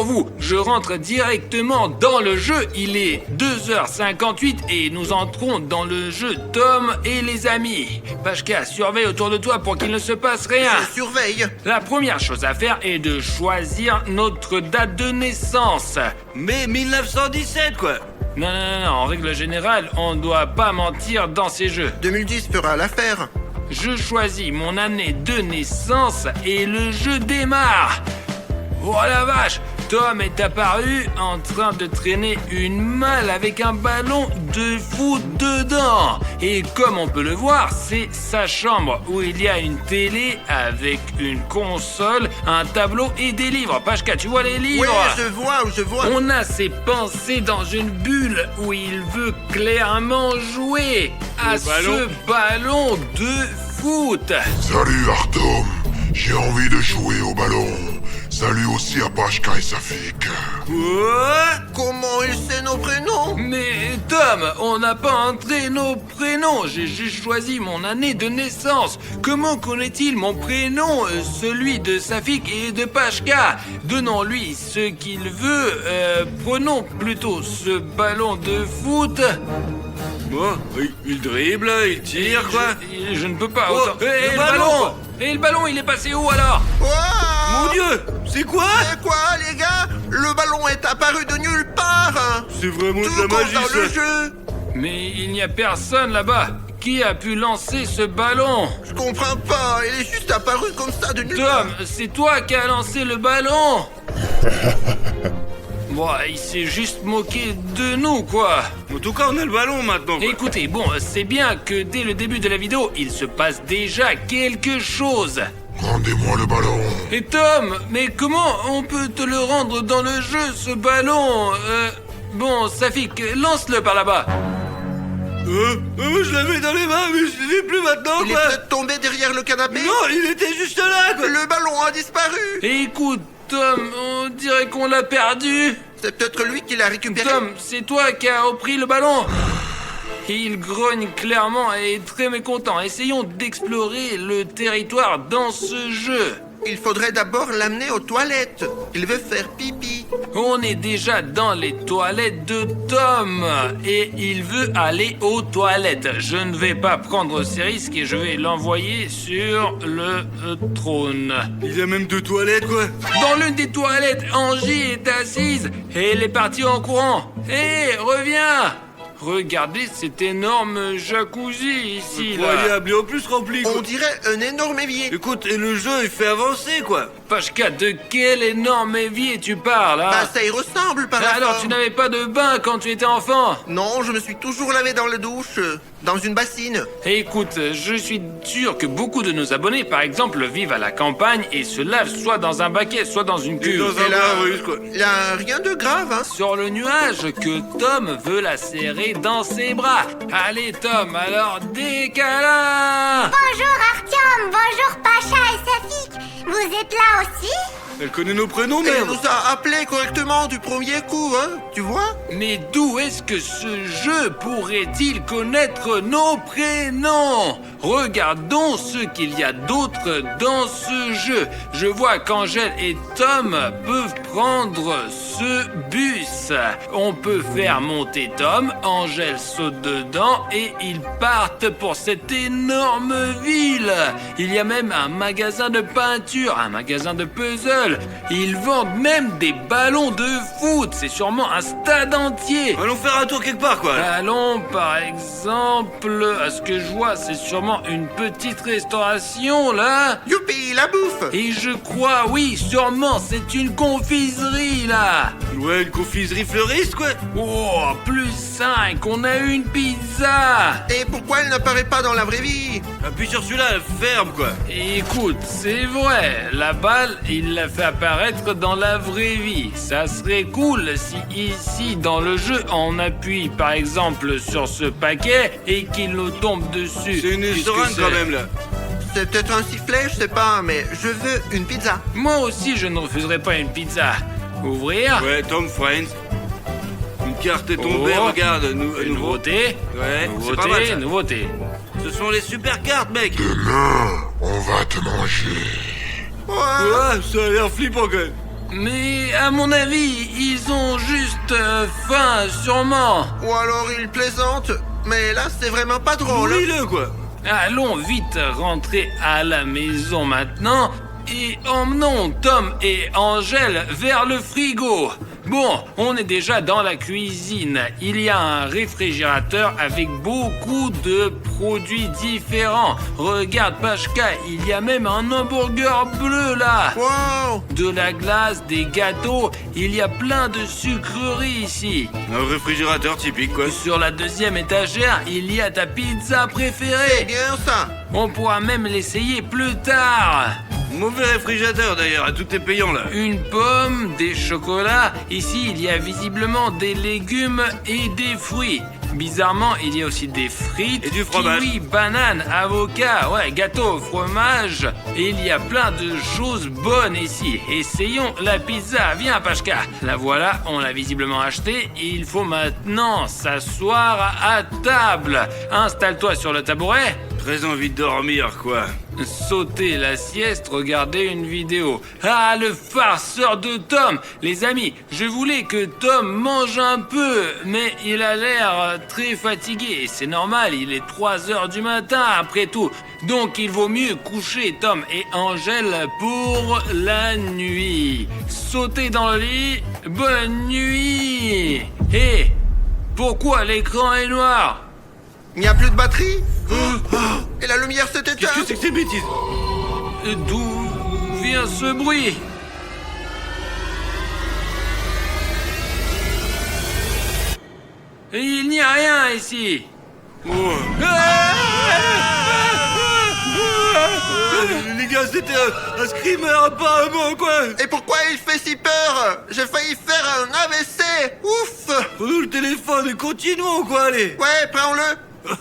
pour vous. Je rentre directement dans le jeu. Il est 2h58 et nous entrons dans le jeu Tom et les amis. Pashka, surveille autour de toi pour qu'il ne se passe rien. Je surveille. La première chose à faire est de choisir notre date de naissance. Mais 1917, quoi. Non, en règle générale, on doit pas mentir dans ces jeux. 2010 fera l'affaire. Je choisis mon année de naissance et le jeu démarre. Oh la vache! Tom est apparu en train de traîner une malle avec un ballon de foot dedans. Et comme on peut le voir, c'est sa chambre où il y a une télé avec une console, un tableau et des livres. Pashka, tu vois les livres? Oui, je vois. On a ses pensées dans une bulle où il veut clairement jouer à ce ballon de foot. Salut Artom, j'ai envie de jouer au ballon. Salut aussi à Pashka et Safik. Quoi? Comment il sait nos prénoms? Mais Tom, on n'a pas entré nos prénoms. J'ai juste choisi mon année de naissance. Comment connaît-il mon prénom, celui de Safik et de Pashka? Donnons-lui ce qu'il veut. Prenons plutôt ce ballon de foot. Bon, il dribble, il tire, quoi. Je ne peux pas. Oh, Et le ballon. Et le ballon, il est passé où alors? Wow. Mon Dieu, c'est quoi? C'est quoi, les gars? Le ballon est apparu de nulle part. C'est vraiment Tout de la comme magie, dans le ça. jeu. Mais il n'y a personne là-bas. Qui a pu lancer ce ballon? Je comprends pas, il est juste apparu comme ça de nulle part. Tom, c'est toi qui as lancé le ballon. Bon, il s'est juste moqué de nous, quoi. En tout cas, on a le ballon maintenant, quoi. Écoutez, bon, c'est bien que dès le début de la vidéo, il se passe déjà quelque chose. Rendez-moi le ballon. Et Tom, mais comment on peut te le rendre dans le jeu, ce ballon? Bon, Safik, lance-le par là-bas. Je l'avais dans les mains, mais je l'ai plus maintenant, Il est quoi. peut-être tombé derrière le canapé. Non, il était juste là, quoi. Le ballon a disparu. Écoute, Tom, on dirait qu'on l'a perdu. C'est peut-être lui qui l'a récupéré. Tom, c'est toi qui as repris le ballon. Il grogne clairement et est très mécontent. Essayons d'explorer le territoire dans ce jeu. Il faudrait d'abord l'amener aux toilettes. Il veut faire pipi. On est déjà dans les toilettes de Tom et il veut aller aux toilettes. Je ne vais pas prendre ces risques et je vais l'envoyer sur le trône. Il y a même 2 toilettes, quoi. Dans l'une des toilettes, Angie est assise et elle est partie en courant. Hé, reviens! Regardez cet énorme jacuzzi ici, là. Incroyable, et en plus rempli, quoi. On dirait un énorme évier. Écoute, et le jeu, il fait avancer, quoi. Pashka, de quel énorme évier tu parles, hein? Bah ça y ressemble par la Alors, forme. tu n'avais pas de bain quand tu étais enfant? Non, je me suis toujours lavé dans la douche, dans une bassine. Écoute, je suis sûr que beaucoup de nos abonnés, par exemple, vivent à la campagne et se lavent soit dans un baquet, soit dans une Et cuve. dans un Et là, bain russe, quoi. il y a rien de grave, hein. Sur le nuage que Tom veut la serrer dans ses bras. Allez, Tom, alors des câlins! Bonjour Artyom, bonjour Pacha et Safik. Vous êtes là aussi? Elle connaît nos prénoms, Elle merde. nous a appelés correctement du premier coup, hein. Tu vois? Mais d'où est-ce que ce jeu pourrait-il connaître nos prénoms? Regardons ce qu'il y a d'autre dans ce jeu. Je vois qu'Angèle et Tom peuvent prendre ce bus. On peut faire monter Tom, Angèle saute dedans et ils partent pour cette énorme ville. Il y a même un magasin de peinture, un magasin de puzzle. Ils vendent même des ballons de foot. C'est sûrement un stade entier. Allons faire un tour quelque part, quoi. Allons, par exemple, à ce que je vois, c'est sûrement une petite restauration, là. Youpi, la bouffe. Et je crois, oui, sûrement, c'est une confiserie, là. Ouais, une confiserie fleuriste, quoi. Oh, +5, on a une pizza. Et pourquoi elle n'apparaît pas dans la vraie vie? Appuie sur celui-là, ferme, quoi. Écoute, c'est vrai, la balle, il l'a fait apparaître dans la vraie vie. Ça serait cool si ici, dans le jeu, on appuie par exemple sur ce paquet et qu'il nous tombe dessus. C'est une Puisque seringue, c'est- quand même, là. C'est peut-être un sifflet, je sais pas, mais je veux une pizza. Moi aussi, je ne refuserai pas une pizza. Ouvrir. Ouais, Tom Friends. Une carte est Oh. tombée, regarde. Une nouveau. nouveauté. Ouais, c'est pas mal, ça. Nouveauté. Ce sont les super cartes, mec. Demain, on va te manger. Ouais. Ouais, ça a l'air flippant, quand même. Mais à mon avis, ils ont juste faim, sûrement. Ou alors il plaisante, mais là c'est vraiment pas drôle. Nourris-le, quoi. Allons vite rentrer à la maison maintenant et emmenons Tom et Angèle vers le frigo. Bon, on est déjà dans la cuisine. Il y a un réfrigérateur avec beaucoup de produits différents. Regarde, Pachka, il y a même un hamburger bleu là. Wow! De la glace, des gâteaux, il y a plein de sucreries ici. Un réfrigérateur typique, quoi. Sur la deuxième étagère, il y a ta pizza C'est préférée. bien ça. On pourra même l'essayer plus tard. Mauvais réfrigérateur, d'ailleurs, à tout est payant, là. Une pomme, des chocolats. Ici, il y a visiblement des légumes et des fruits. Bizarrement, il y a aussi des frites, Et du fromage. kiwis, bananes, avocats, ouais, gâteau, fromage. Et il y a plein de choses bonnes ici. Essayons la pizza. Viens, Pachka. La voilà, on l'a visiblement achetée. Il faut maintenant s'asseoir à table. Installe-toi sur le tabouret. Très envie de dormir, quoi. Sauter la sieste, regarder une vidéo. Ah, le farceur de Tom! Les amis, je voulais que Tom mange un peu, mais il a l'air très fatigué. Et c'est normal, il est 3 heures du matin après tout. Donc il vaut mieux coucher Tom et Angèle pour la nuit. Sautez dans le lit, bonne nuit! Hé! Pourquoi l'écran est noir? Il n'y a plus de batterie? Et la lumière s'est Qu'est-ce que éteinte? c'est que ces bêtises? D'où vient ce bruit? Il n'y a rien ici. Oh. Les gars, c'était un screamer, apparemment, quoi. Et pourquoi il fait si peur? J'ai failli faire un AVC. Ouf! Prenons le téléphone et continuons, quoi, allez. Ouais, prends-le.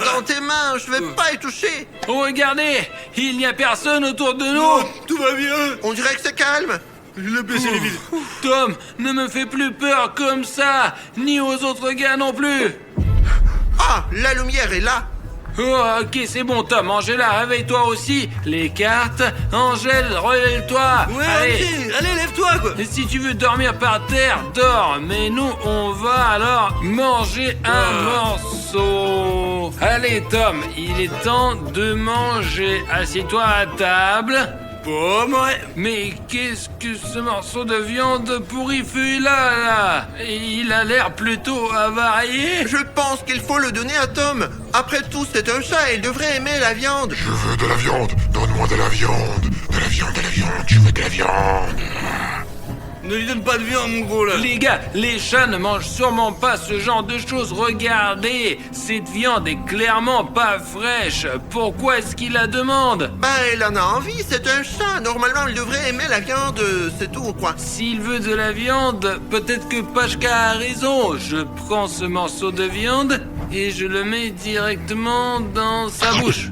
Dans tes mains, je vais pas y toucher. Regardez, il n'y a personne autour de nous. Oh, tout va bien. On dirait que c'est calme. Je l'ai baissé les vides. Tom, ne me fais plus peur comme ça, ni aux autres gars non plus. Ah, la lumière est là. Oh, ok, c'est bon, Tom. Angela, réveille-toi aussi. Les cartes. Angèle, relève-toi. Ouais, allez, lève-toi, quoi. Et si tu veux dormir par terre, dors. Mais nous, on va alors manger un morceau. Allez, Tom, il est temps de manger. Assieds-toi à table. Pomme, ouais. Mais qu'est-ce que ce morceau de viande pourri fait là? Il a l'air plutôt avarié. Je pense qu'il faut le donner à Tom. Après tout, c'est un chat et il devrait aimer la viande. Je veux de la viande. Donne-moi de la viande. De la viande, de la viande. Je veux de la viande. Ne lui donne pas de viande, mon gros, là. Les gars, les chats ne mangent sûrement pas ce genre de choses. Regardez, cette viande est clairement pas fraîche. Pourquoi est-ce qu'il la demande? Ben, il en a envie, c'est un chat. Normalement, il devrait aimer la viande, c'est tout, quoi. S'il veut de la viande, peut-être que Pachka a raison. Je prends ce morceau de viande et je le mets directement dans sa bouche.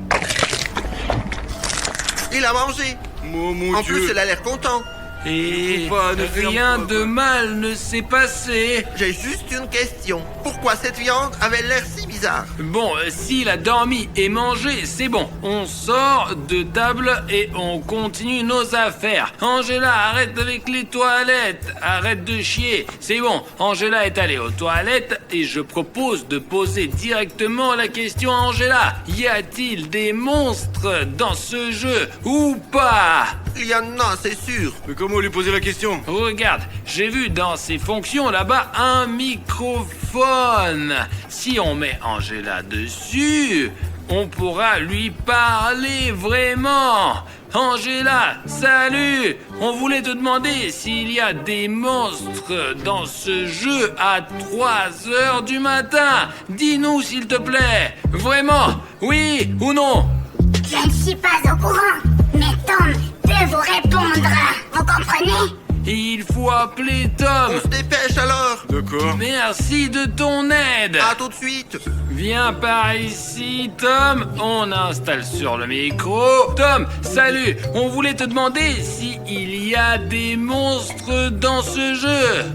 Il a mangé. Oh, mon En Dieu. plus, il a l'air content. Et Faut pas, ne ferme rien pas, de quoi. mal ne s'est passé. J'ai juste une question. Pourquoi cette viande avait l'air si bizarre? Bon, s'il a dormi et mangé, c'est bon. On sort de table et on continue nos affaires. Angela, arrête avec les toilettes. Arrête de chier. C'est bon, Angela est allée aux toilettes et je propose de poser directement la question à Angela. Y a-t-il des monstres dans ce jeu ou pas? Il y en a, c'est sûr. Mais comment lui poser la question? Regarde, j'ai vu dans ses fonctions là-bas un microphone. Si on met Angela dessus, on pourra lui parler vraiment. Angela, salut! On voulait te demander s'il y a des monstres dans ce jeu à 3 heures du matin. Dis-nous s'il te plaît. Vraiment, oui ou non? Je ne suis pas au courant, mais Tom peut vous répondre. Vous comprenez? Il faut appeler Tom. On se dépêche alors. D'accord. Merci de ton aide. À tout de suite. Viens par ici, Tom. On installe sur le micro. Tom, salut. On voulait te demander s'il y a des monstres dans ce jeu.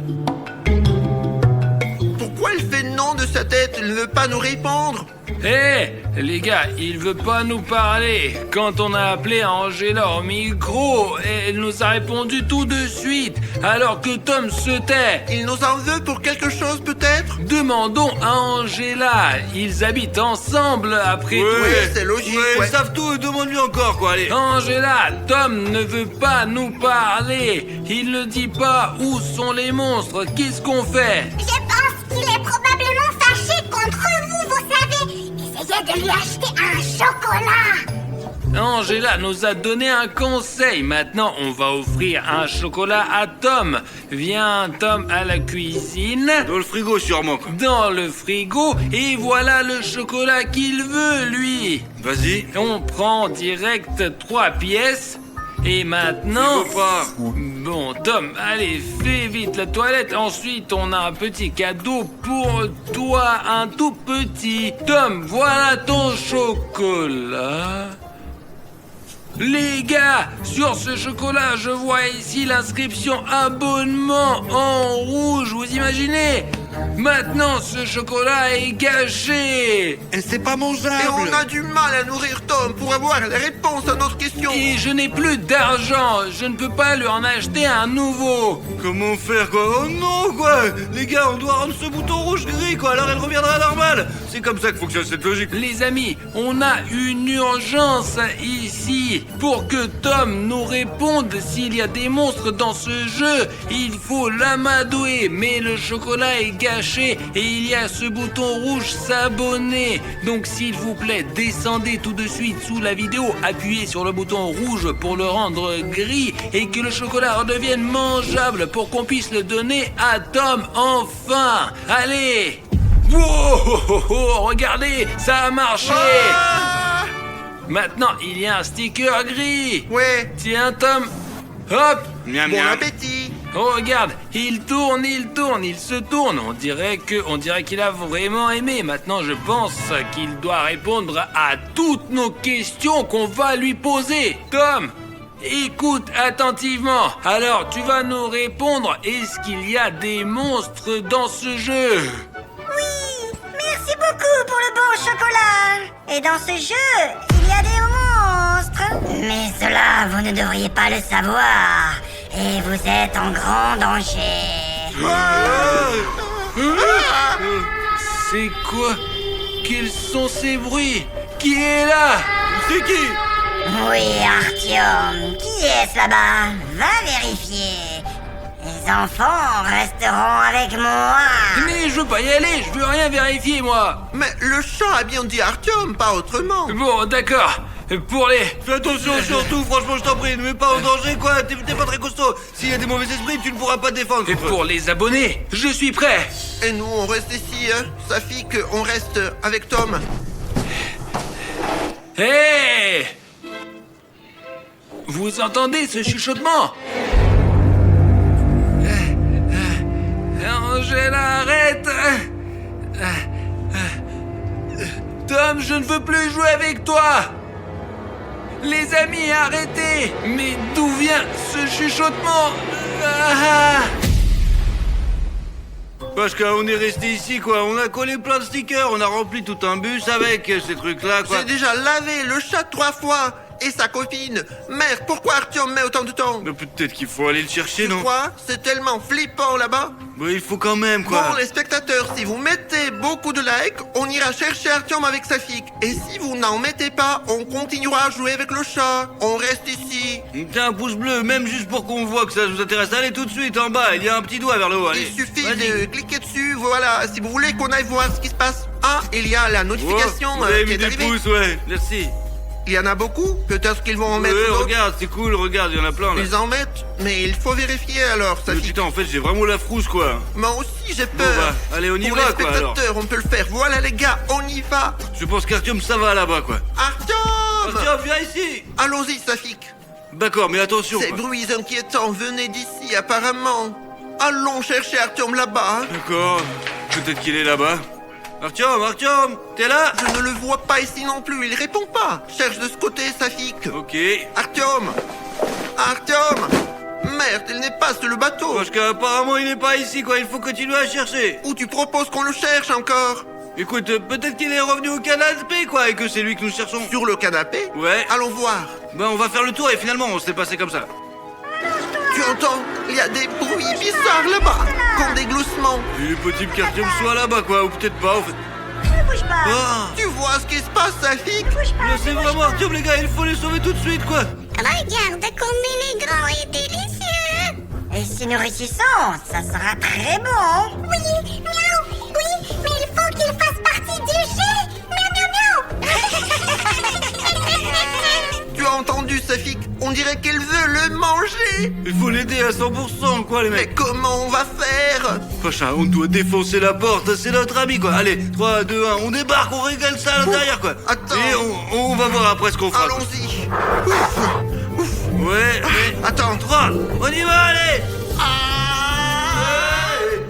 Pourquoi il fait non de sa tête? Il ne veut pas nous répondre. Hé, les gars, il veut pas nous parler. Quand on a appelé Angela au micro, elle nous a répondu tout de suite, alors que Tom se tait. Il nous en veut pour quelque chose peut-être? Demandons à Angela. Ils habitent ensemble après tout. Oui, c'est logique, Ouais, ouais. ils savent tout, demande-lui encore, quoi, allez. Angela, Tom ne veut pas nous parler. Il ne dit pas où sont les monstres. Qu'est-ce qu'on fait? Je pense qu'il est probablement fâché contre vous, vous savez. Essayez de lui acheter un chocolat. Angela nous a donné un conseil. Maintenant, on va offrir un chocolat à Tom. Viens, Tom, à la cuisine. Dans le frigo, sûrement, quoi. Dans le frigo. Et voilà le chocolat qu'il veut, lui. Vas-y. On prend direct 3 pièces. Et maintenant... Il faut pas. Bon, Tom, allez, fais vite la toilette. Ensuite, on a un petit cadeau pour toi, un tout petit. Tom, voilà ton chocolat. Les gars, sur ce chocolat, je vois ici l'inscription abonnement en rouge. Vous imaginez? Maintenant, ce chocolat est gâché. Et c'est pas Et mangeable. on a du mal à nourrir Tom pour avoir les réponses à notre question. Et je n'ai plus d'argent. Je ne peux pas lui en acheter un nouveau. Comment faire, quoi? Oh non, quoi! Les gars, on doit rendre ce bouton rouge gris, quoi, alors elle reviendra normale! C'est comme ça que fonctionne cette logique. Les amis, on a une urgence ici. Pour que Tom nous réponde s'il y a des monstres dans ce jeu, il faut l'amadouer. Mais le chocolat est gâché et il y a ce bouton rouge s'abonner. Donc s'il vous plaît, descendez tout de suite sous la vidéo, appuyez sur le bouton rouge pour le rendre gris et que le chocolat redevienne mangeable pour qu'on puisse le donner à Tom enfin. Allez! Wow, regardez, ça a marché! Ah Maintenant, il y a un sticker gris. Ouais, Tiens, Tom. Hop. Miam, bon miam. appétit. Oh, regarde, il tourne, il se tourne. On dirait qu'il a vraiment aimé. Maintenant, je pense qu'il doit répondre à toutes nos questions qu'on va lui poser. Tom, écoute attentivement. Alors, tu vas nous répondre. Est-ce qu'il y a des monstres dans ce jeu? Oui, merci beaucoup pour le bon chocolat. Et dans ce jeu, il y a des monstres. Mais cela, vous ne devriez pas le savoir. Et vous êtes en grand danger. C'est quoi? Quels sont ces bruits? Qui est là? C'est qui? Oui, Artyom, qui est-ce là-bas? Va vérifier. Les enfants resteront avec moi. Mais je veux pas y aller, je veux rien vérifier, moi. Mais le chat a bien dit Artyom, pas autrement. Bon, d'accord. Pour les... Fais attention surtout, franchement, je t'en prie, ne mets pas en danger, quoi, t'es pas très costaud. S'il y a des mauvais esprits, tu ne pourras pas te défendre. Et pour les abonnés, je suis prêt. Et nous, on reste ici, hein. Safik, on reste avec Tom. Hé! Vous entendez ce chuchotement? Angela, arrête! Tom, je ne veux plus jouer avec toi! Les amis, arrêtez! Mais d'où vient ce chuchotement? Ah! Parce qu'on est resté ici, quoi, on a collé plein de stickers, on a rempli tout un bus avec ces trucs-là, quoi. J'ai déjà lavé le chat 3 fois. Et sa copine. Merde, pourquoi Artyom met autant de temps? Mais peut-être qu'il faut aller le chercher, non? Quoi? C'est tellement flippant là-bas. Mais il faut quand même, quoi. Bon, les spectateurs, si vous mettez beaucoup de likes, on ira chercher Artyom avec Safik. Et si vous n'en mettez pas, on continuera à jouer avec le chat. On reste ici. Tiens, un pouce bleu, même juste pour qu'on voit que ça vous intéresse. Allez, tout de suite, en bas, il y a un petit doigt vers le haut, allez. Il suffit Vas-y. de cliquer dessus, voilà, si vous voulez qu'on aille voir ce qui se passe. Ah, il y a la notification Oh, vous avez qui mis est des arrivée. pouces, ouais, merci. Il y en a beaucoup, peut-être qu'ils vont en mettre Ouais, d'autres. regarde, c'est cool, regarde, il y en a plein, là. Ils en mettent, mais il faut vérifier alors, Safik. Putain, en fait, j'ai vraiment la frousse, quoi. Moi aussi j'ai Bon, peur. bah, allez, on y Pour va, les quoi, alors. spectateurs, on peut le faire. Voilà les gars, on y va. Je pense qu'Artyom, ça va là-bas, quoi. Artyom! Tiens, viens ici. Allons-y, Safik. D'accord, mais attention. Ces quoi. bruits inquiétants venaient d'ici, apparemment. Allons chercher Artyom là-bas. hein. D'accord, peut-être qu'il est là-bas. Artyom, t'es là? Je ne le vois pas ici non plus, il répond pas. Cherche de ce côté, Safik. Ok. Artyom! Merde, il n'est pas sur le bateau. Parce qu'apparemment il est pas ici quoi, il faut continuer à chercher. Ou tu proposes qu'on le cherche encore? Écoute, peut-être qu'il est revenu au canapé quoi, et que c'est lui que nous cherchons. Sur le canapé? Ouais. Allons voir. Ben on va faire le tour et finalement on s'est passé comme ça. Tu entends? Il y a des bruits bizarres là-bas, comme des gloussements. Il est possible qu'Artyom soit là-bas quoi, ou peut-être pas en fait. Ne bouge pas. Ah, Tu vois ce qui se passe, Safik? Bouge pas. là c'est vraiment Artyom les gars, il faut les sauver tout de suite quoi. Regarde comme il est grand et délicieux. Et si nous réussissons, ça sera très bon. Oui, miaou, oui, mais il faut qu'il fasse partie du jeu. Miaou, miaou, miaou. Tu as entendu, Safik? On dirait qu'elle veut le manger. Il faut l'aider à 100% quoi les Mais mecs. comment on va faire? Pacha, on doit défoncer la porte, c'est notre ami quoi. Allez, 3, 2, 1, on débarque, on régale ça à l'intérieur quoi. Attends. Et on va voir après ce qu'on fera. Allons-y. Ouais, mais... Attends. 3, on y va, allez.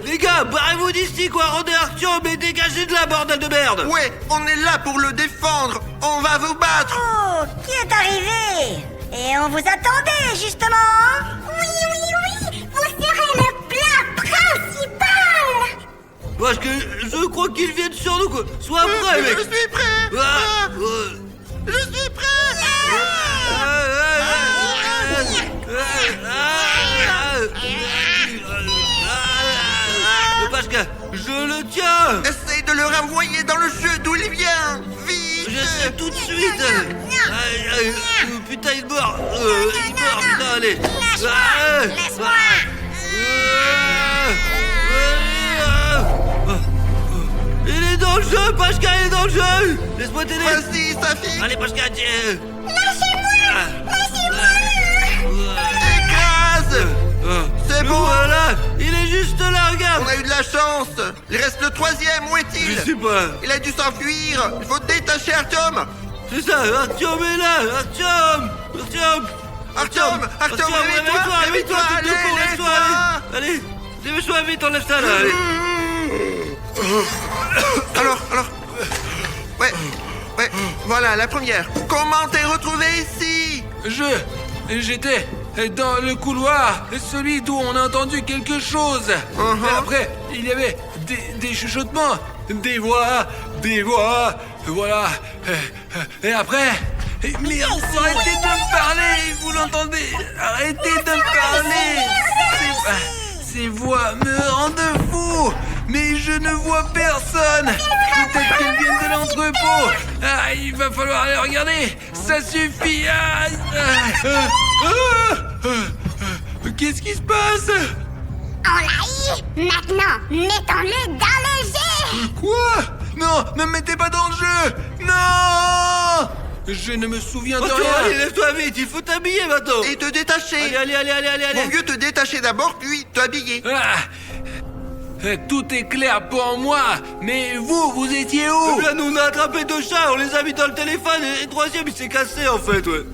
Les gars, barrez-vous d'ici quoi, rendez Artyom et dégagez de la bordel de merde. Ouais, on est là pour le défendre. On va vous battre. Oh, qui est arrivé? Et on vous attendait, justement. Oui, oui, oui, vous serez le plat principal. Parce que je crois qu'ils viennent sur nous quoi. Sois prêt mec. Je suis prêt. Ah, Je suis prêt. Parce que je le tiens. Essaye de le renvoyer dans le jeu d'où il vient. Vite. Je sais tout de suite. Putain, il mord. Il mord, putain, allez. Laisse-moi. Il est dans le jeu, Pashka, il est dans le jeu. Laisse-moi t'aider. Vas-y, Safik. Allez, Pashka, tiens. Écrase. C'est bon. Voilà, il est juste là, regarde. On a eu de la chance. Il reste le troisième. Où Je est-il? sais pas. Il a dû s'enfuir. Il faut détacher Artyom. C'est ça, Artyom est là. Artyom. Artyom, réveille-toi, réveille-toi, allez, laisse-toi, allez, dépêche-toi vite, enlève ça là, allez. Alors, ouais, voilà, la première. Comment t'es retrouvé ici? J'étais dans le couloir, celui d'où on a entendu quelque chose. Et après, il y avait des chuchotements, des voix, voilà. Et après... Merde, arrêtez de me parler, vous l'entendez? Arrêtez de me parler. Ces voix me rendent fou. Mais je ne vois personne. Peut-être qu'elles viennent de l'entrepôt. Ah, il va falloir aller regarder. Ça suffit. Qu'est-ce qui se passe? On l'a eu. Maintenant, mettons-le dans le jeu. Quoi? Non, ne me mettez pas dans le jeu. Non. Je ne me souviens de Allez, rien. lève-toi vite, il faut t'habiller maintenant. Et te détacher. Allez. Vaut mieux te détacher d'abord, puis t'habiller. Tout est clair pour moi. Mais vous étiez où? Là, nous on a attrapé 2 chats, on les a mis dans le téléphone et le troisième il s'est cassé en fait, ouais.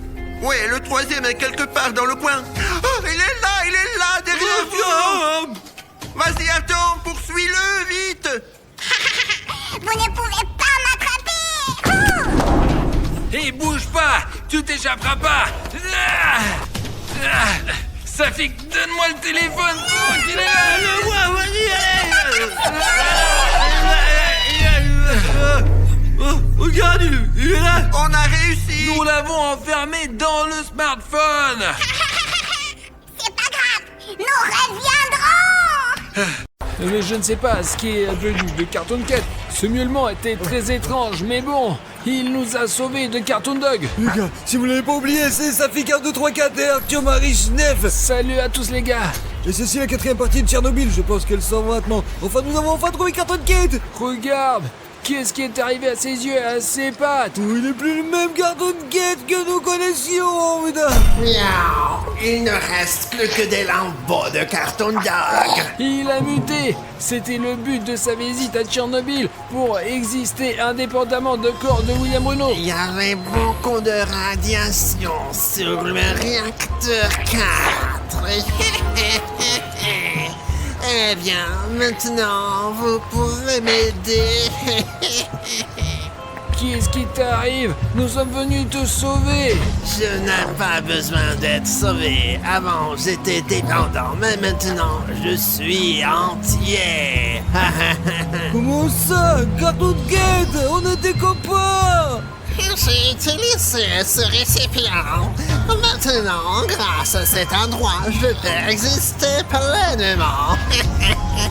Ouais, le troisième est quelque part dans le coin. Oh, il est là, derrière vous. Vas-y, Artyom, poursuis-le, vite. Vous ne pouvez pas m'attraper. Hé, bouge pas. Tu t'échapperas pas. Safik, donne-moi le téléphone. Il est là. Le vois, vas-y, allez. Oh, regarde, il est là. On a réussi. Nous l'avons enfermé dans le smartphone. C'est pas grave. Nous reviendrons. Mais je ne sais pas ce qui est advenu de Cartoon Cat. Ce miaulement était très étrange, mais bon, il nous a sauvés de Cartoon Dog. Les gars, si vous l'avez pas oublié, c'est Safik 1, 2, 3, 4 et Artyom Arish Nef. Salut à tous les gars. Et ceci la 4ème partie de Tchernobyl, je pense qu'elle sort maintenant. Enfin, nous avons enfin trouvé Cartoon Cat. Regarde, qu'est-ce qui est arrivé à ses yeux et à ses pattes? Oh, il est plus le même Cartoon Cat que nous connaissions, putain. Miaou! Il ne reste plus que des lambeaux de Cartoon Dog. Il a muté. C'était le but de sa visite à Tchernobyl pour exister indépendamment de corps de William Renault. Il y avait beaucoup de radiation sur le réacteur 4. Eh bien, maintenant, vous pourrez m'aider. Qu'est-ce qui t'arrive? Nous sommes venus te sauver. Je n'ai pas besoin d'être sauvé. Avant, j'étais dépendant, mais maintenant, je suis entier. Comment ça? Cartoon Cat, on était copains. J'ai utilisé ce récipient. Maintenant, grâce à cet endroit, je peux exister pleinement.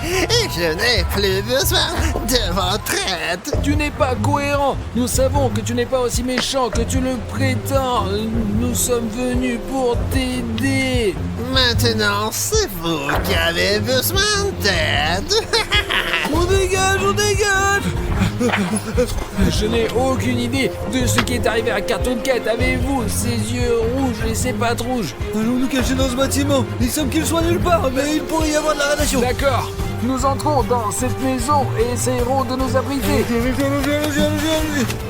Et je n'ai plus besoin de votre aide. Tu n'es pas cohérent. Nous savons que tu n'es pas aussi méchant que tu le prétends. Nous sommes venus pour t'aider. Maintenant, c'est vous qui avez besoin d'aide. On dégage, on dégage. Je n'ai aucune idée de ce qui est arrivé à Cartoon Cat. Avez-vous ces yeux rouges et ces pattes rouges? Allons nous cacher dans ce bâtiment. Il semble qu'il soit nulle part, mais il pourrait y avoir de la radiation. D'accord. Nous entrons dans cette maison et essayerons de nous abriter.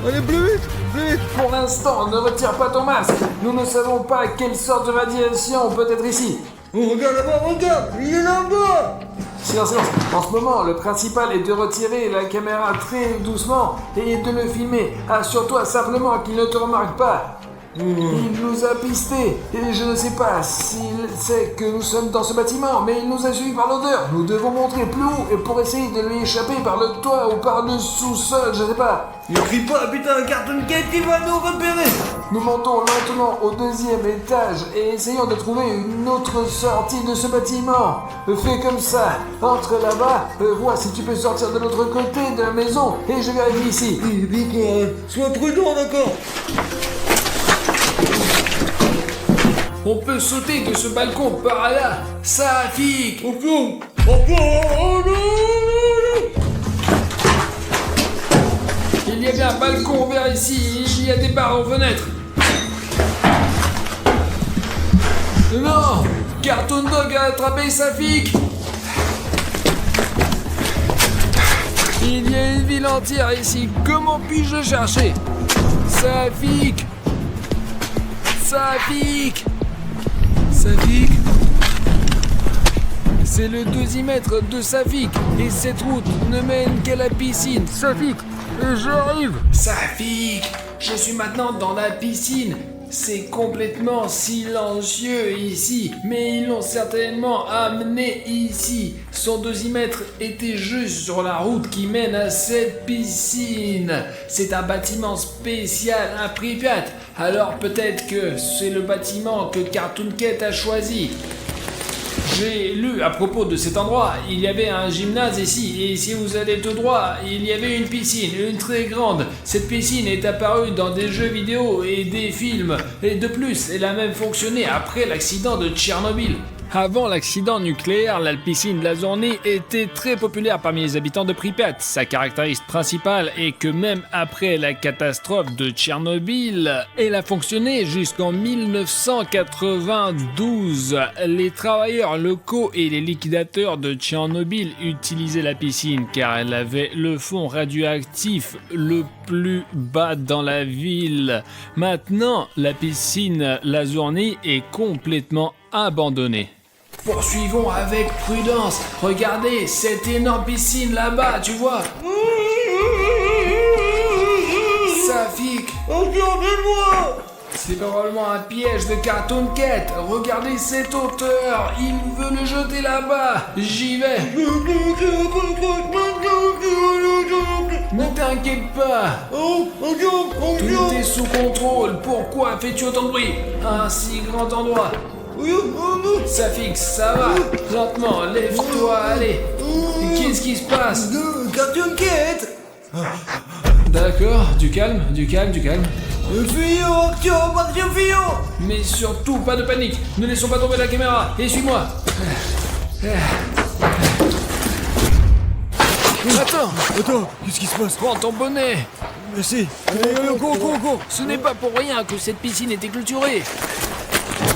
Allez, plus vite, plus vite. Pour l'instant, ne retire pas ton masque. Nous ne savons pas quelle sorte de radiation peut être ici. Oh, regarde là-bas, regarde, il est là-bas. Silence, silence. En ce moment, le principal est de retirer la caméra très doucement et de le filmer. Assure-toi simplement qu'il ne te remarque pas. Il nous a pistés et je ne sais pas s'il sait que nous sommes dans ce bâtiment, mais il nous a suivis par l'odeur. Nous devons monter plus haut et pour essayer de lui échapper par le toit ou par le sous-sol, je sais pas. Ne crie pas, putain, Cartoon Cat, il va nous repérer. Nous montons lentement au 2e étage et essayons de trouver une autre sortie de ce bâtiment. Fais comme ça, entre là-bas, vois si tu peux sortir de l'autre côté de la maison et je vérifie ici. Sois prudent, d'accord. On peut sauter de ce balcon par là. Safik. Il y avait un balcon ouvert ici. Il y a des barres aux fenêtres. Non! Cartoon Dog a attrapé Safik. Il y a une ville entière ici. Comment puis-je le chercher? Safik. Safik. Safik. C'est le deuximètre de Safik et cette route ne mène qu'à la piscine. Safik, j'arrive. Safik, je suis maintenant dans la piscine. C'est complètement silencieux ici, mais ils l'ont certainement amené ici. Son dosimètre était juste sur la route qui mène à cette piscine. C'est un bâtiment spécial à Pripyat. Alors peut-être que c'est le bâtiment que Cartoon Cat a choisi. J'ai lu à propos de cet endroit, il y avait un gymnase ici, et si vous allez tout droit, il y avait une piscine, une très grande. Cette piscine est apparue dans des jeux vidéo et des films, et de plus, elle a même fonctionné après l'accident de Tchernobyl. Avant l'accident nucléaire, la piscine Lazorny était très populaire parmi les habitants de Pripyat. Sa caractéristique principale est que même après la catastrophe de Tchernobyl, elle a fonctionné jusqu'en 1992. Les travailleurs locaux et les liquidateurs de Tchernobyl utilisaient la piscine car elle avait le fond radioactif le plus bas dans la ville. Maintenant, la piscine Lazorny est complètement abandonnée. Poursuivons avec prudence. Regardez cette énorme piscine là-bas, tu vois. Safik. Regardez-moi. C'est probablement un piège de Cartoon Cat. Regardez cette hauteur. Il veut le jeter là-bas. J'y vais. Ne t'inquiète pas. Tout est sous contrôle. Pourquoi fais-tu autant de bruit? Un si grand endroit. Safik, ça va. Lentement, lève-toi, allez. Qu'est-ce qui se passe? Cartoon Cat. D'accord, du calme. Fillon. Mais surtout, pas de panique. Ne laissons pas tomber la caméra. Et suis-moi. Attends, Qu'est-ce qui se passe? prends ton bonnet. Merci. Allez, go. Ce n'est pas pour rien que cette piscine était clôturée.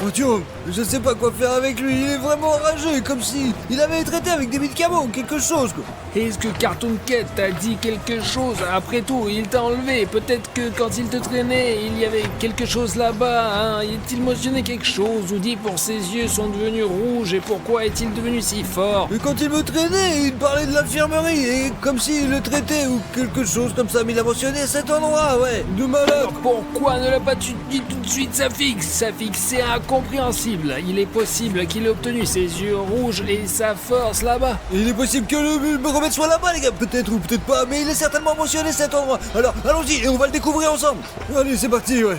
Artyom, je sais pas quoi faire avec lui, il est vraiment enragé, comme si il avait été traité avec des médicaments ou quelque chose, quoi. Est-ce que Cartoon Cat t'a dit quelque chose? Après tout, il t'a enlevé. Peut-être que quand il te traînait, il y avait quelque chose là-bas, hein? Est-il mentionné quelque chose ou dit pour ses yeux sont devenus rouges et pourquoi est-il devenu si fort? Et quand il me traînait, il parlait de l'infirmerie, et comme s'il le traitait ou quelque chose comme ça, mais il a mentionné cet endroit, ouais, de malade. Alors pourquoi ne l'a pas dit tout de suite, Safik? Safik, c'est incompréhensible. Il est possible qu'il ait obtenu ses yeux rouges et sa force là-bas. Et il est possible que le remède soit là-bas, les gars, peut-être ou peut-être pas, mais il est certainement mentionné cet endroit. Alors, allons-y, et on va le découvrir ensemble. Allez, c'est parti, ouais.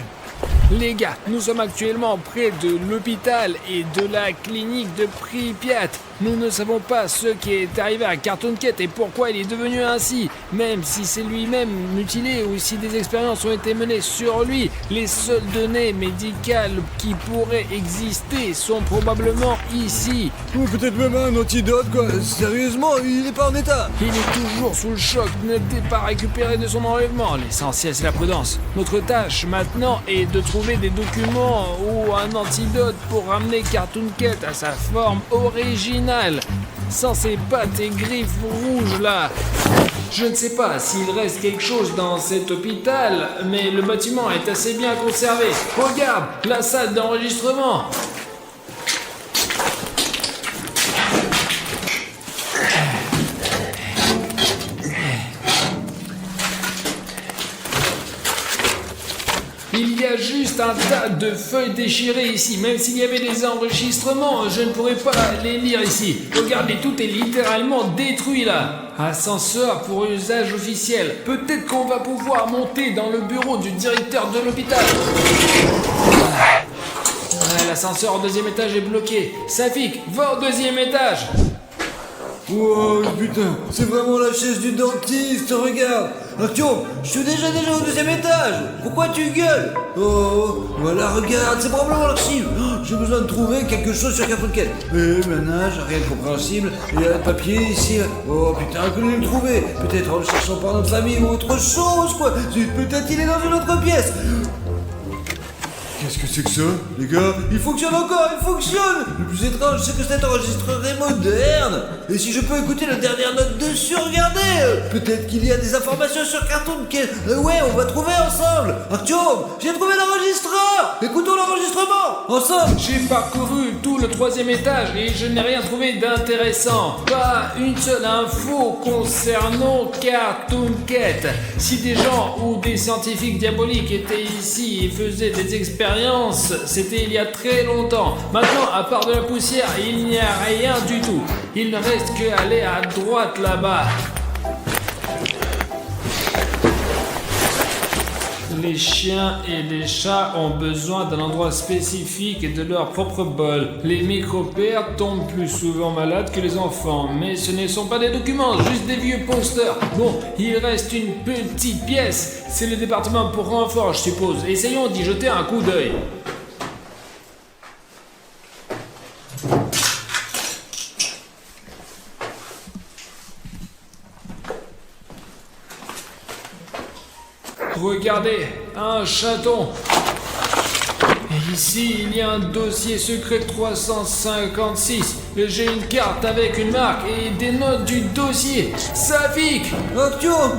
Les gars, nous sommes actuellement près de l'hôpital et de la clinique de Pripyat. Nous ne savons pas ce qui est arrivé à Cartoon Cat et pourquoi il est devenu ainsi. Même si c'est lui-même mutilé ou si des expériences ont été menées sur lui, les seules données médicales qui pourraient exister sont probablement ici. Ou peut-être même un antidote, quoi. Sérieusement, il est pas en état. Il est toujours sous le choc, n'était pas récupéré de son enlèvement. L'essentiel, c'est la prudence. Notre tâche maintenant est de trouver des documents ou un antidote pour ramener Cartoon Cat à sa forme originale. Sans ses pattes et griffes rouges là. Je ne sais pas s'il reste quelque chose dans cet hôpital, mais le bâtiment est assez bien conservé. Regarde, la salle d'enregistrement. Il y a juste un tas de feuilles déchirées ici. Même s'il y avait des enregistrements, je ne pourrais pas les lire ici. Regardez, tout est littéralement détruit là. Ascenseur pour usage officiel. Peut-être qu'on va pouvoir monter dans le bureau du directeur de l'hôpital. L'ascenseur au 2e étage est bloqué. Safik, va au 2e étage. Wow, putain, c'est vraiment la chaise du dentiste, regarde. Artyom, je suis déjà au 2e étage. Pourquoi tu gueules? Oh, voilà, regarde, c'est probablement l'archive. Oh, j'ai besoin de trouver quelque chose sur Cartoon Cat. Ménage, rien de compréhensible. Il y a un papier ici. Oh putain, que nous le trouver. Peut-être en le cherchant par notre famille ou autre chose, quoi. Peut-être il est dans une autre pièce. Qu'est-ce que c'est que ça, les gars? Il fonctionne encore, il fonctionne! Le plus étrange, c'est que cet enregistreur est moderne! Et si je peux écouter la dernière note dessus, regardez! Peut-être qu'il y a des informations sur Cartoon Cat. Ouais, on va trouver ensemble! Artyom, j'ai trouvé l'enregistreur! Écoutons l'enregistrement! Ensemble! J'ai parcouru tout le 3e étage et je n'ai rien trouvé d'intéressant. Pas une seule info concernant Cartoon Cat. Si des gens ou des scientifiques diaboliques étaient ici et faisaient des expériences, c'était il y a très longtemps. Maintenant, à part de la poussière, il n'y a rien du tout. Il ne reste qu'à aller à droite là-bas. Les chiens et les chats ont besoin d'un endroit spécifique et de leur propre bol. Les micro-pères tombent plus souvent malades que les enfants, mais ce ne sont pas des documents, juste des vieux posters. Bon, il reste une petite pièce. C'est le département pour renfort, je suppose. Essayons d'y jeter un coup d'œil. Regardez, un chaton. Et ici, il y a un dossier secret 356. J'ai une carte avec une marque et des notes du dossier. Safik! Artyom!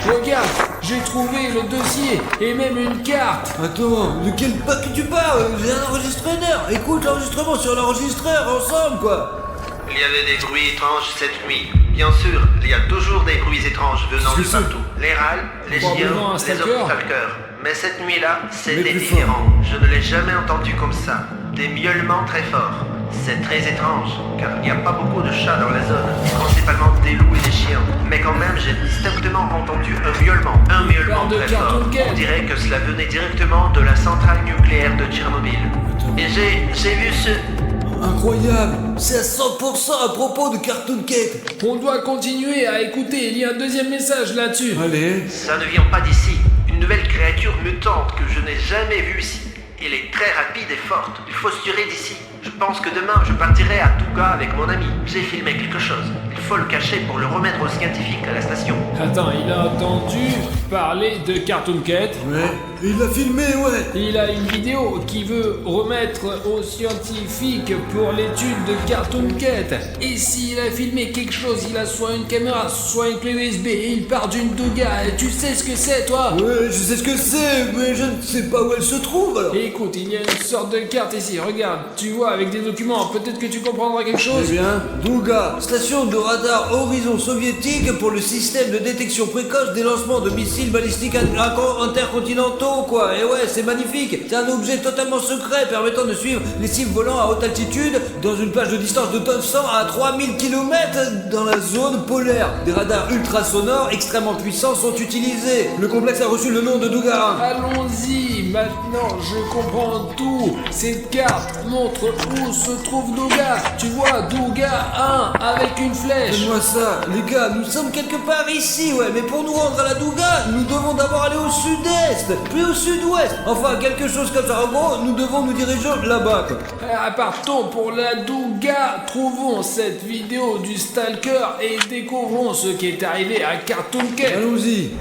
Regarde, j'ai trouvé le dossier et même une carte. Attends, de quel pack tu parles? J'ai un enregistreur. Écoute l'enregistrement sur l'enregistreur ensemble, quoi. Il y avait des bruits étranges cette nuit. Bien sûr, il y a toujours des bruits étranges venant de partout. Les râles, les chiens, les stalkers. Mais cette nuit-là, c'était différent. Je ne l'ai jamais entendu comme ça. Des miaulements très forts. C'est très étrange, car il n'y a pas beaucoup de chats dans la zone, principalement des loups et des chiens. Mais quand même, j'ai distinctement entendu un miaulement très fort. On dirait que cela venait directement de la centrale nucléaire de Tchernobyl. Et j'ai vu ce... Incroyable! C'est à 100% à propos de Cartoon Cat! On doit continuer à écouter, il y a un 2e message là-dessus. Allez! Ça ne vient pas d'ici. Une nouvelle créature mutante que je n'ai jamais vue ici. Elle est très rapide et forte. Il faut se tirer d'ici. Je pense que demain, je partirai à Douga avec mon ami. J'ai filmé quelque chose. Il faut le cacher pour le remettre aux scientifiques à la station. Attends, il a entendu parler de Cartoon Cat. Ouais, et il l'a filmé, ouais. Il a une vidéo qui veut remettre aux scientifiques pour l'étude de Cartoon Cat. Et s'il a filmé quelque chose, il a soit une caméra, soit une clé USB, et il part d'une Douga. Et tu sais ce que c'est, toi? Ouais, je sais ce que c'est, mais je ne sais pas où elle se trouve, alors. Écoute, il y a une sorte de carte ici, regarde. Tu vois, avec des documents, peut-être que tu comprendras quelque chose. Eh bien, Douga, station de radar horizon soviétique pour le système de détection précoce des lancements de missiles balistiques intercontinentaux, quoi. Et ouais, c'est magnifique. C'est un objet totalement secret permettant de suivre les cibles volant à haute altitude dans une plage de distance de 900 à 3000 km dans la zone polaire. Des radars ultrasonores extrêmement puissants sont utilisés. Le complexe a reçu le nom de Douga 1. Allons-y, maintenant je comprends tout. Cette carte montre où se trouve Douga. Tu vois, Douga 1 avec une flèche. Fais-moi ça, les gars, nous sommes quelque part ici, ouais, mais pour nous rendre à la Douga, nous devons d'abord aller au sud-est, puis au sud-ouest. Enfin, quelque chose comme ça. En gros, nous devons nous diriger là-bas, quoi. Partons pour la Douga. Trouvons cette vidéo du Stalker et découvrons ce qui est arrivé à Cartoon Cat. Allons-y.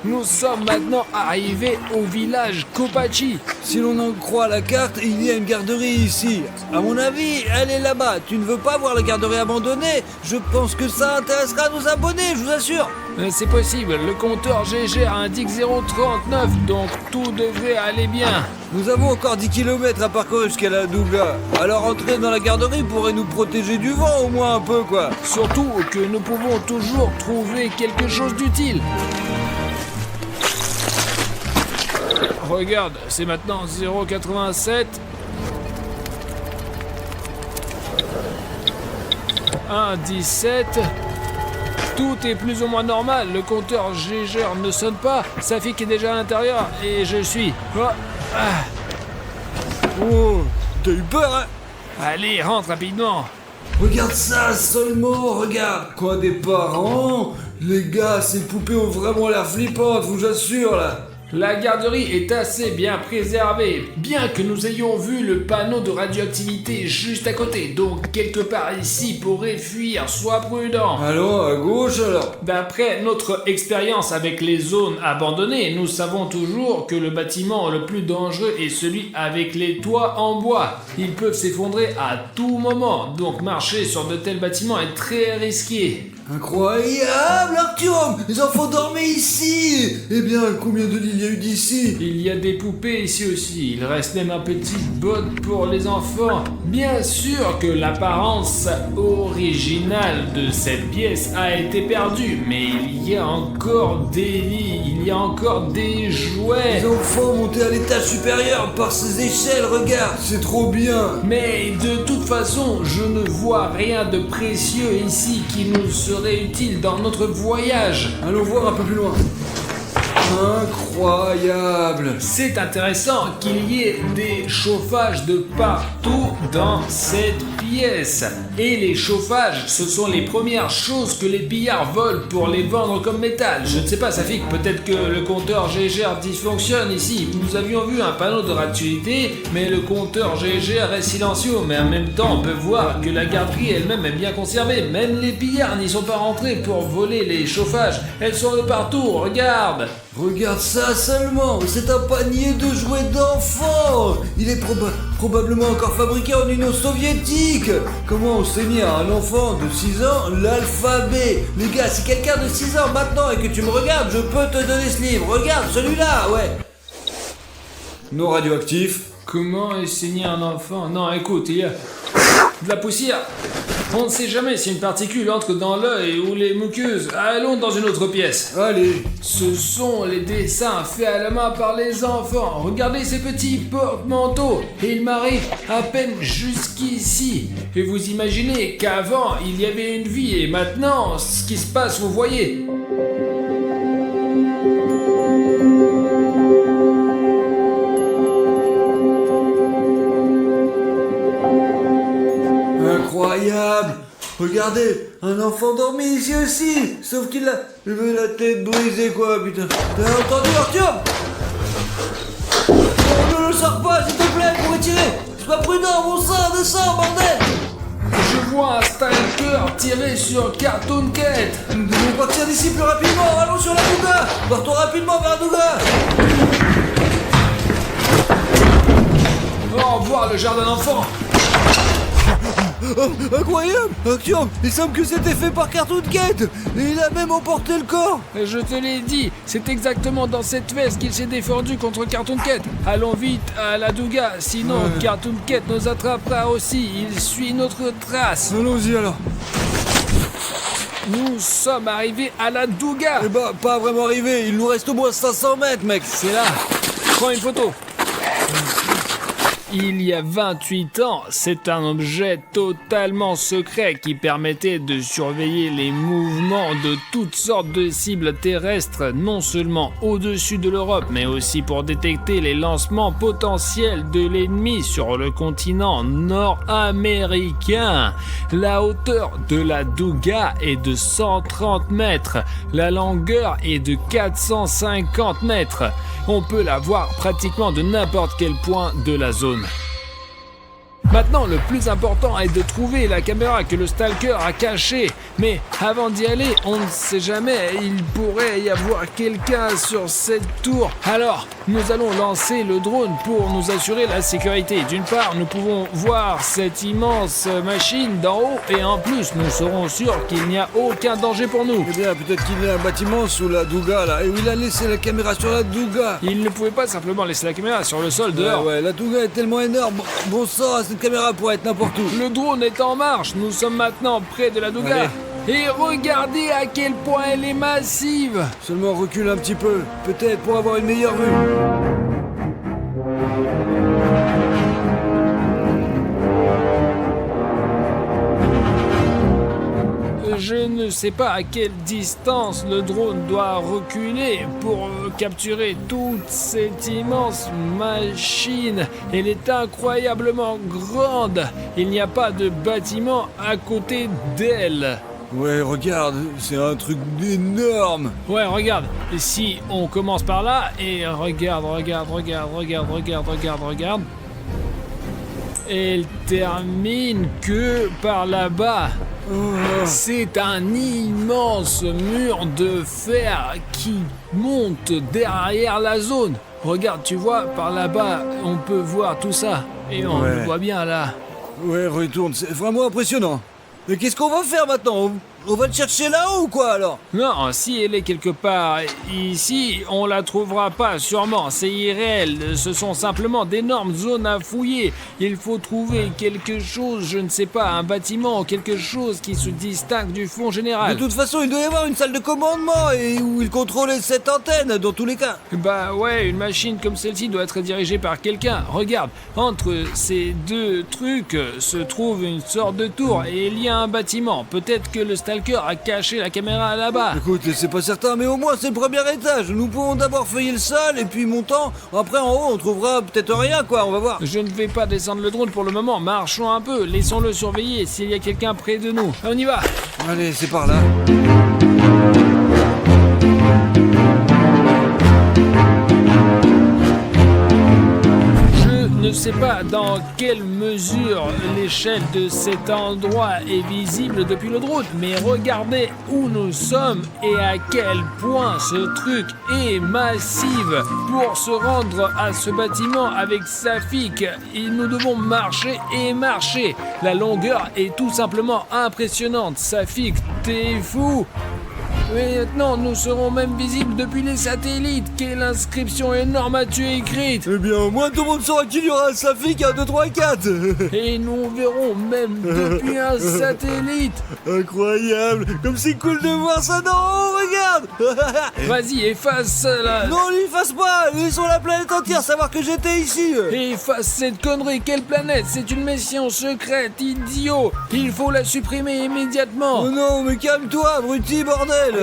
Nous sommes maintenant arrivés au village Kopachi. Si l'on en croit la carte, il y a une garderie ici. À mon avis, elle est là-bas. Tu ne veux pas voir la garderie abandonnée? Je pense que ça intéressera nos abonnés, je vous assure. C'est possible, le compteur GG indique 0,39, donc tout devrait aller bien. Nous avons encore 10 km à parcourir jusqu'à la Douga. Alors entrer dans la garderie pourrait nous protéger du vent au moins un peu, quoi. Surtout que nous pouvons toujours trouver quelque chose d'utile. Regarde, c'est maintenant 0,87. 1,17. Tout est plus ou moins normal. Le compteur GG ne sonne pas. Safik est déjà à l'intérieur et je suis. Oh, t'as eu peur, hein? Allez, rentre rapidement. Regarde ça seulement, regarde. Quoi, des parents? Les gars, ces poupées ont vraiment l'air flippantes, je vous assure, là. La garderie est assez bien préservée, bien que nous ayons vu le panneau de radioactivité juste à côté, donc quelque part ici pourrait fuir, sois prudent. Allons, à gauche alors. D'après notre expérience avec les zones abandonnées, nous savons toujours que le bâtiment le plus dangereux est celui avec les toits en bois. Ils peuvent s'effondrer à tout moment, donc marcher sur de tels bâtiments est très risqué. Incroyable, Artyom! Les enfants dormaient ici! Eh bien, combien de lits il y a eu d'ici? Il y a des poupées ici aussi. Il reste même un petit bot pour les enfants. Bien sûr que l'apparence originale de cette pièce a été perdue, mais il y a encore des lits, il y a encore des jouets. Les enfants montés à l'étage supérieur par ces échelles, regarde, c'est trop bien! Mais de toute façon, je ne vois rien de précieux ici qui nous serait utile dans notre voyage. Allons voir un peu plus loin. Incroyable! C'est intéressant qu'il y ait des chauffages de partout dans cette pièce. Et les chauffages, ce sont les premières choses que les pillards volent pour les vendre comme métal. Je ne sais pas, Safik, peut-être que le compteur GGR dysfonctionne ici. Nous avions vu un panneau de radioactivité, mais le compteur GGR est silencieux. Mais en même temps, on peut voir que la garderie elle-même est bien conservée. Même les pillards n'y sont pas rentrés pour voler les chauffages. Elles sont de partout, regarde! Regarde ça seulement, c'est un panier de jouets d'enfants. Il est probablement encore fabriqué en Union soviétique. Comment enseigner à un enfant de 6 ans l'alphabet? Les gars, si quelqu'un de 6 ans maintenant et que tu me regardes, je peux te donner ce livre. Regarde, celui-là, ouais. Non radioactif. Comment enseigner un enfant? Non, écoute, il y a de la poussière. On ne sait jamais si une particule entre dans l'œil ou les muqueuses. Allons dans une autre pièce. Allez. Ce sont les dessins faits à la main par les enfants. Regardez ces petits porte-manteaux. Et ils m'arrivent à peine jusqu'ici. Et vous imaginez qu'avant, il y avait une vie. Et maintenant, ce qui se passe, vous voyez. Incroyable! Regardez, un enfant dormi ici aussi. Sauf qu'il a la tête brisée, quoi, putain. T'as entendu, Arthur? Ne le sors pas, s'il te plaît, pour retirer. Sois prudent, mon sang, descends, bordel. Je vois un stalker tirer sur Cartoon Cat. Nous devons partir d'ici plus rapidement. Allons sur la Douga. Partons rapidement vers Douga. Au revoir le jardin d'enfants. Oh, incroyable! Action! Il semble que c'était fait par Cartoon Cat! Et il a même emporté le corps! Je te l'ai dit, c'est exactement dans cette veste qu'il s'est défendu contre Cartoon Cat. Allons vite à la Douga, sinon Cartoon Cat nous attrapera aussi. Il suit notre trace. Allons-y alors! Nous sommes arrivés à la Douga. Eh bah, pas vraiment arrivés, il nous reste au moins 500 mètres, mec! C'est là. Prends une photo. Il y a 28 ans, c'est un objet totalement secret qui permettait de surveiller les mouvements de toutes sortes de cibles terrestres, non seulement au-dessus de l'Europe, mais aussi pour détecter les lancements potentiels de l'ennemi sur le continent nord-américain. La hauteur de la Douga est de 130 mètres, la longueur est de 450 mètres. On peut la voir pratiquement de n'importe quel point de la zone. Maintenant, le plus important est de trouver la caméra que le stalker a cachée. Mais avant d'y aller, on ne sait jamais, il pourrait y avoir quelqu'un sur cette tour. Alors, nous allons lancer le drone pour nous assurer la sécurité. D'une part, nous pouvons voir cette immense machine d'en haut et en plus, nous serons sûrs qu'il n'y a aucun danger pour nous. Eh bien, peut-être qu'il y a un bâtiment sous la Douga, là, et où il a laissé la caméra sur la Douga. Il ne pouvait pas simplement laisser la caméra sur le sol dehors. Ouais, la Douga est tellement énorme. Bon sang, cette caméra pourrait être n'importe où. Le drone est en marche. Nous sommes maintenant près de la Douga. Allez. Et regardez à quel point elle est massive. Seulement recule un petit peu, peut-être pour avoir une meilleure vue. Je ne sais pas à quelle distance le drone doit reculer pour capturer toute cette immense machine. Elle est incroyablement grande. Il n'y a pas de bâtiment à côté d'elle. Ouais, regarde, c'est un truc énorme. Ouais, regarde. Si on commence par là et regarde. Elle termine que par là-bas. C'est un immense mur de fer qui monte derrière la zone. Regarde, tu vois, par là-bas, on peut voir tout ça. Et on le voit bien là. Ouais, retourne, c'est vraiment impressionnant. Mais qu'est-ce qu'on va faire maintenant? On va le chercher là-haut ou quoi alors? Non, si elle est quelque part ici, on la trouvera pas sûrement. C'est irréel. Ce sont simplement d'énormes zones à fouiller. Il faut trouver quelque chose, je ne sais pas, un bâtiment, quelque chose qui se distingue du fond général. De toute façon, il doit y avoir une salle de commandement et où il contrôlait cette antenne dans tous les cas. Bah ouais, une machine comme celle-ci doit être dirigée par quelqu'un. Regarde, entre ces deux trucs se trouve une sorte de tour et il y a un bâtiment. Peut-être que le stalker a caché la caméra là-bas. Écoute, c'est pas certain, mais au moins c'est le premier étage. Nous pouvons d'abord feuiller le sol et puis montant. Après en haut, on trouvera peut-être rien, quoi. On va voir. Je ne vais pas descendre le drone pour le moment. Marchons un peu. Laissons-le surveiller s'il y a quelqu'un près de nous. On y va. Allez, c'est par là. Je ne sais pas dans quelle mesure l'échelle de cet endroit est visible depuis le drone, mais regardez où nous sommes et à quel point ce truc est massif. Pour se rendre à ce bâtiment avec Safik, nous devons marcher et marcher. La longueur est tout simplement impressionnante. Safik, t'es fou? Mais maintenant, nous serons même visibles depuis les satellites. Quelle inscription énorme as-tu écrite? Eh bien, au moins tout le monde saura qu'il y aura un Safik, un 2, 3 et 4. Et nous verrons même depuis un satellite. Incroyable. Comme c'est cool de voir ça d'en haut, regarde. Vas-y, efface la... Non, l'efface pas. Laissons la planète entière savoir que j'étais ici. Efface cette connerie. Quelle planète? C'est une mission secrète, idiot. Il faut la supprimer immédiatement. Oh non, mais calme-toi, abruti, bordel.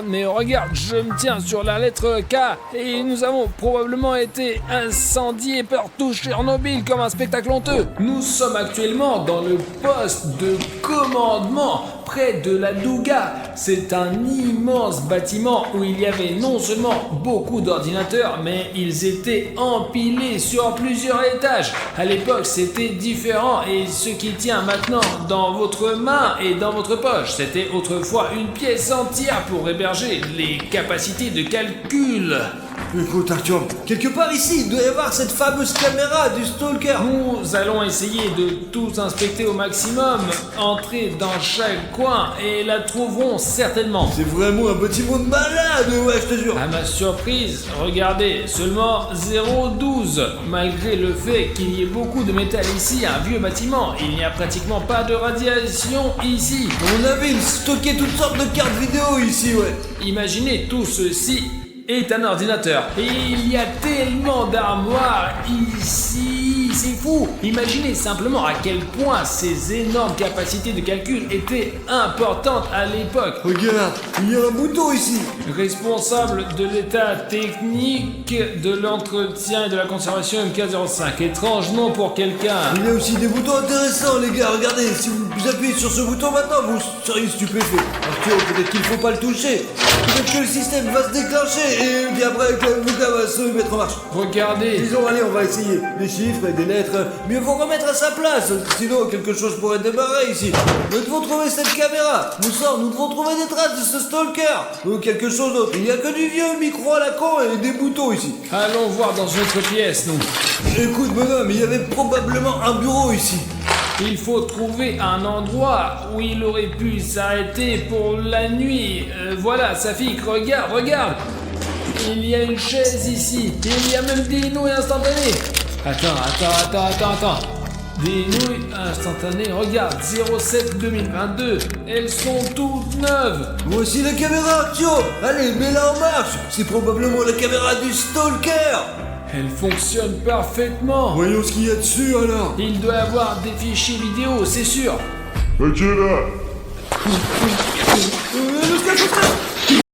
Mais regarde, je me tiens sur la lettre K et nous avons probablement été incendiés par tout Tchernobyl comme un spectacle honteux. Nous sommes actuellement dans le poste de commandement près de la Douga. C'est un immense bâtiment où il y avait non seulement beaucoup d'ordinateurs, mais ils étaient empilés sur plusieurs étages. À l'époque, c'était différent et ce qui tient maintenant dans votre main et dans votre poche, c'était autrefois une pièce entière pour héberger les capacités de calcul. Écoute Artyom, quelque part ici, il doit y avoir cette fameuse caméra du Stalker. Nous allons essayer de tout inspecter au maximum, entrer dans chaque coin et la trouverons certainement. C'est vraiment un bâtiment de malade, ouais, je te jure. À ma surprise, regardez, seulement 0,12. Malgré le fait qu'il y ait beaucoup de métal ici, un vieux bâtiment, il n'y a pratiquement pas de radiation ici. On avait stocké toutes sortes de cartes vidéo ici, ouais. Imaginez tout ceci est un ordinateur. Et il y a tellement d'armoires ici, c'est fou. Imaginez simplement à quel point ces énormes capacités de calcul étaient importantes à l'époque. Regarde, il y a un bouton ici. Responsable de l'état technique de l'entretien et de la conservation MK05. Étrange nom pour quelqu'un. Il y a aussi des boutons intéressants, les gars. Regardez, si vous appuyez sur ce bouton maintenant, vous seriez stupéfait. Arthur, peut-être qu'il faut pas le toucher. Peut-être que le système va se déclencher et puis après, le bouton va se mettre en marche. Regardez. Disons, allez, on va essayer. Des chiffres et des lettres. Mieux vaut remettre à sa place. Sinon, quelque chose pourrait démarrer ici. Nous devons trouver cette caméra. Nous devons trouver des traces de ce stalker. Ou quelque chose d'autre. Il n'y a que du vieux micro à la con et des boutons ici. Allons voir dans une autre pièce, nous. Écoute, bonhomme, il y avait probablement un bureau ici. Il faut trouver un endroit où il aurait pu s'arrêter pour la nuit. Voilà, Safik, regarde. Il y a une chaise ici. Il y a même des nouilles instantanées. Attends. Des nouilles instantanées, regarde, 07-2022. Elles sont toutes neuves. Voici la caméra, Artyom. Allez, mets-la en marche. C'est probablement la caméra du stalker. Elle fonctionne parfaitement. Voyons ce qu'il y a dessus alors. Il doit y avoir des fichiers vidéo, c'est sûr. Ok là. Le stalker.